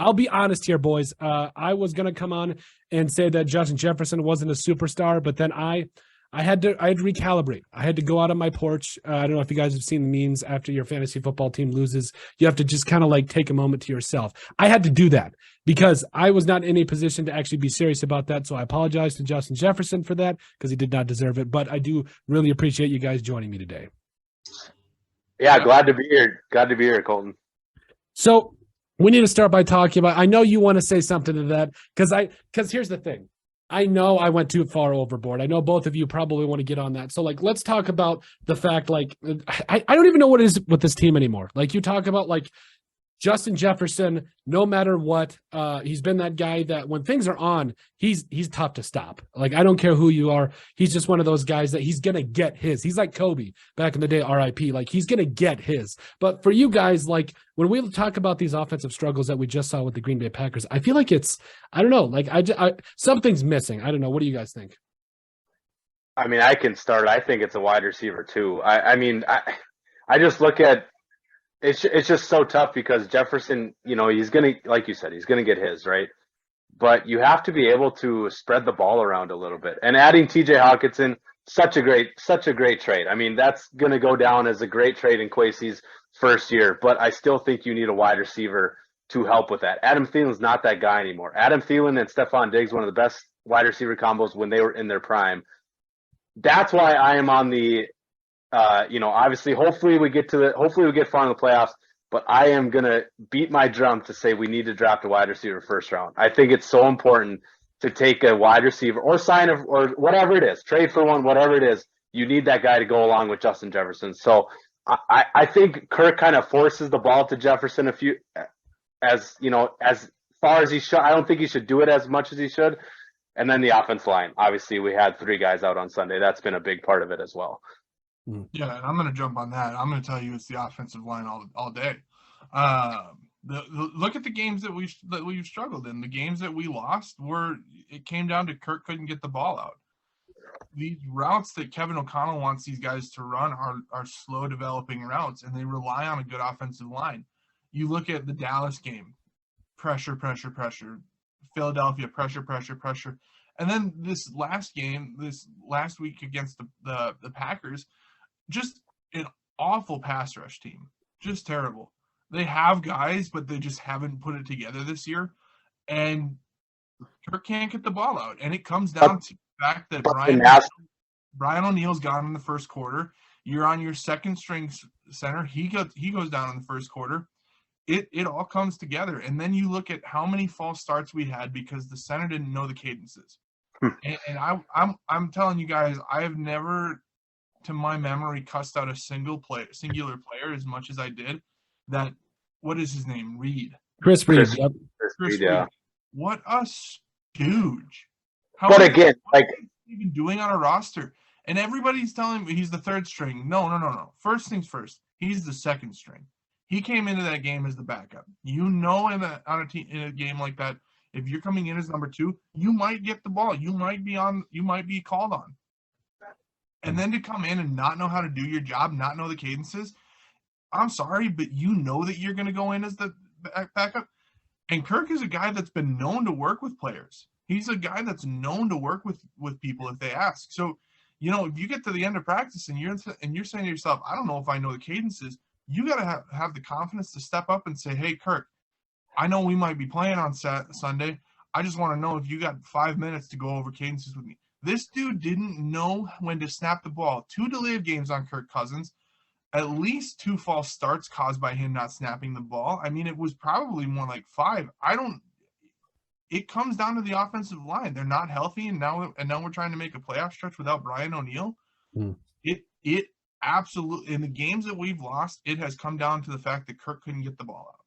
I'll be honest here, boys. I was going to come on and say that Justin Jefferson wasn't a superstar, but then I had to recalibrate. I had to go out on my porch. I don't know if you guys have seen the memes after your fantasy football team loses. You have to just kind of like take a moment to yourself. I had to do that because I was not in a position to actually be serious about that. So I apologize to Justin Jefferson for that because he did not deserve it. But I do really appreciate you guys joining me today. Yeah, glad to be here. Glad to be here, Colton. So we need to start by talking about, I know you want to say something to that because here's the thing. I know I went too far overboard. I know both of you probably want to get on that. So like, let's talk about the fact, like, I don't even know what it is with this team anymore. Like you talk about like Justin Jefferson, no matter what, he's been that guy that when things are on, he's tough to stop. Like, I don't care who you are. He's just one of those guys that he's going to get his. He's like Kobe back in the day, RIP. Like, he's going to get his. But for you guys, like, when we talk about these offensive struggles that we just saw with the Green Bay Packers, I feel like it's, I don't know, like, something's missing. I don't know. What do you guys think? I mean, I can start. I think it's a wide receiver, too. I just look at, it's just so tough because Jefferson, you know, he's going to, like you said, he's going to get his, right? But you have to be able to spread the ball around a little bit. And adding TJ Hawkinson, such a great trade. I mean, that's going to go down as a great trade in Kwesi's first year, but I still think you need a wide receiver to help with that. Adam Thielen's not that guy anymore. Adam Thielen and Stephon Diggs, one of the best wide receiver combos when they were in their prime. That's why I am on the obviously, hopefully we get far in the playoffs, but I am going to beat my drum to say we need to draft a wide receiver first round. I think it's so important to take a wide receiver or or whatever it is, trade for one, whatever it is. You need that guy to go along with Justin Jefferson. So I think Kirk kind of forces the ball to Jefferson as far as he should. I don't think he should do it as much as he should. And then the offense line. Obviously, we had 3 guys out on Sunday. That's been a big part of it as well. Yeah, and I'm going to jump on that. I'm going to tell you it's the offensive line all day. Look at the games that we've struggled in. The games that we lost it came down to Kirk couldn't get the ball out. These routes that Kevin O'Connell wants these guys to run are slow developing routes, and they rely on a good offensive line. You look at the Dallas game, pressure. Philadelphia, pressure. And then this last week against the Packers, just an awful pass rush team. Just terrible. They have guys, but they just haven't put it together this year. And Kirk can't get the ball out. And it comes down to the fact that Brian O'Neill's gone in the first quarter. You're on your second string center. He goes down in the first quarter. It all comes together. And then you look at how many false starts we had because the center didn't know the cadences. And I'm telling you guys, I have never, to my memory, cussed out a singular player as much as I did. That, what is his name? Chris Reed. Chris Reed. Yeah. What a stooge! But again, like even doing on a roster, and everybody's telling me he's the third string. No. First things first. He's the second string. He came into that game as the backup. You know, in a game like that, if you're coming in as number 2, you might get the ball. You might be called on. And then to come in and not know how to do your job, not know the cadences, I'm sorry, but you know that you're going to go in as the backup. And Kirk is a guy that's been known to work with players. He's a guy that's known to work with people if they ask. So, if you get to the end of practice and you're saying to yourself, I don't know if I know the cadences, you got to have the confidence to step up and say, hey, Kirk, I know we might be playing on Sunday. I just want to know if you got 5 minutes to go over cadences with me. This dude didn't know when to snap the ball. 2 delayed games on Kirk Cousins. At least 2 false starts caused by him not snapping the ball. I mean, it was probably more like 5. It comes down to the offensive line. They're not healthy, and now we're trying to make a playoff stretch without Brian O'Neill. It absolutely, in the games that we've lost, it has come down to the fact that Kirk couldn't get the ball out.